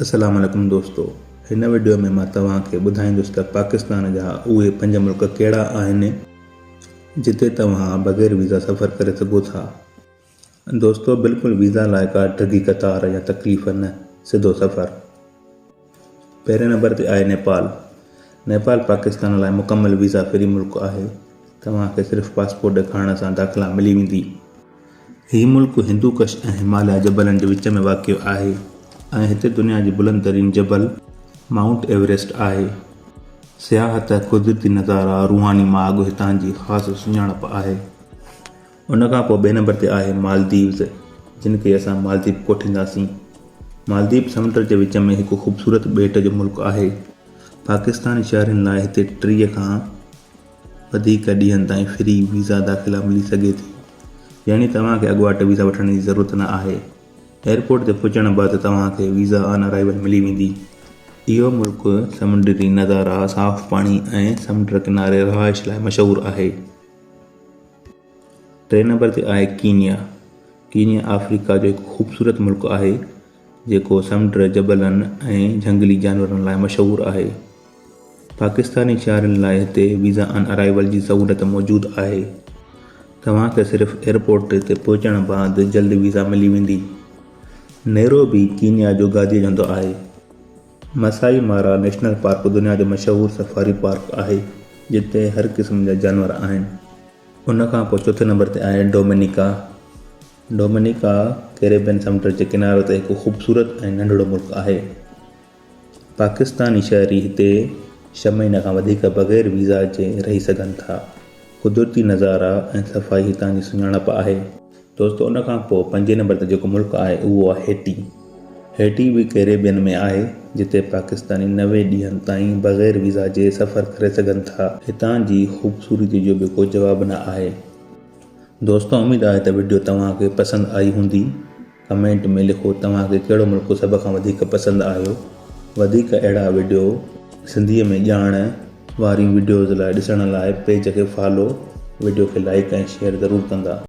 अस्सलाम वालेकुम दोस्तों, हिन वीडियो में मां तव्हांखे ॿुधाईंदुसि त पाकिस्तान जा उहे 5 मुल्क कहिड़ा आहिनि जिते तव्हां बग़ैर वीज़ा सफ़र करे सघो था। दोस्तों, बिल्कुलु वीज़ा लाइ का ढिघी कतार या तकलीफ़ न, सिधो सफ़र। पहिरें नंबर ते आहे नेपाल। नेपाल पाकिस्तान लाइ मुकमल वीज़ा फ्री मुल्क आहे। तव्हांखे सिर्फ़ु पासपोर्ट ॾेखारण सां दाख़िला मिली वेंदी। हीउ मुल्क हिंदू कश ऐं हिमालय जबलनि जे विच में वाक़िअ आहे ऐं हिते दुनिया जी बुलंद तरीन जबल माउंट एवरेस्ट आहे। सियाहत, कुदरती नज़ारा, रूहानी माॻु हितां जी ख़ासि सुञाणप आहे। उन खां पोइ ॿिए नंबर ते आहे मालदीव्स, जिन खे असां मालदीव कोठींदासीं। मालदीव समुंड जे विच में हिकु ख़ूबसूरत ॿेट जो मुल्क आहे। पाकिस्तानी शहरनि लाइ हिते 30 खां वधीक ॾींहंनि ताईं फ्री वीज़ा दाख़िला मिली सघे थी, यानी तव्हांखे अॻुवाट वीज़ा वठण जी ज़रूरत न आहे। एयरपोर्ट ते पहुचण बैदि तव्हांखे वीज़ा ऑन अराइवल मिली वेंदी। इहो मुल्क समुंडी नज़ारा, साफ़ पाणी ऐं समुंड किनारे रहाइश लाइ मशहूरु आहे। टे नंबर ते आहे कीनिया। कीनिया अफ्रीका जो हिकु ख़ूबसूरत मुल्क आहे जेको समुंड, जबलनि ऐं झंगली जानवरनि लाइ मशहूरु आहे। पाकिस्तानी शहरनि लाइ हिते वीज़ा ऑन अराइवल जी सहूलियत मौजूदु आहे। तव्हांखे सिर्फ़ु एयरपोर्ट ते पहुचण बैदि जल्द वीज़ा मिली वेंदी। नैरोबी कीनिया जो गादीअ जो हंधु आहे। मसाई मारा नेशनल पार्क दुनिया जो मशहूरु सफ़ारी पार्क आहे जिते हर क़िस्म जा जानवर आहिनि। उन खां पोइ चौथे नंबर ते आहे डोमिनिका। डोमिनिका कैरेबियन समुंड जे किनारे ते हिकु ख़ूबसूरत ऐं नंढिड़ो मुल्क आहे। पाकिस्तानी शहरी हिते 6 महीने खां वधीक बग़ैर वीज़ा जे रही सघनि था। कुदरती नज़ारा ऐं सफ़ाई हितां जी सुञाणप आहे। दोस्तों, उन खां पोइ 5 नंबर ते जेको मुल्क आहे उहो आहे हेटी। हेटी बि कैरेबियन में आहे जिते पाकिस्तानी 90 ॾींहंनि ताईं बग़ैर वीज़ा जे सफ़र करे सघनि था। हितां जी ख़ूबसूरती जो बि को जवाबु न आहे। दोस्तों, उमेदु आहे त वीडियो तव्हांखे पसंदि आई हूंदी। कमेंट में लिखो तव्हांखे कहिड़ो मुल्क सभ खां वधीक पसंदि आयो। वधीक अहिड़ा वीडियो सिंधीअ में ॼाण वारियूं वीडियोज़ लाइ ॾिसण लाइ पेज खे फॉलो, वीडियो खे लाइक ऐं शेयर ज़रूरु कंदा।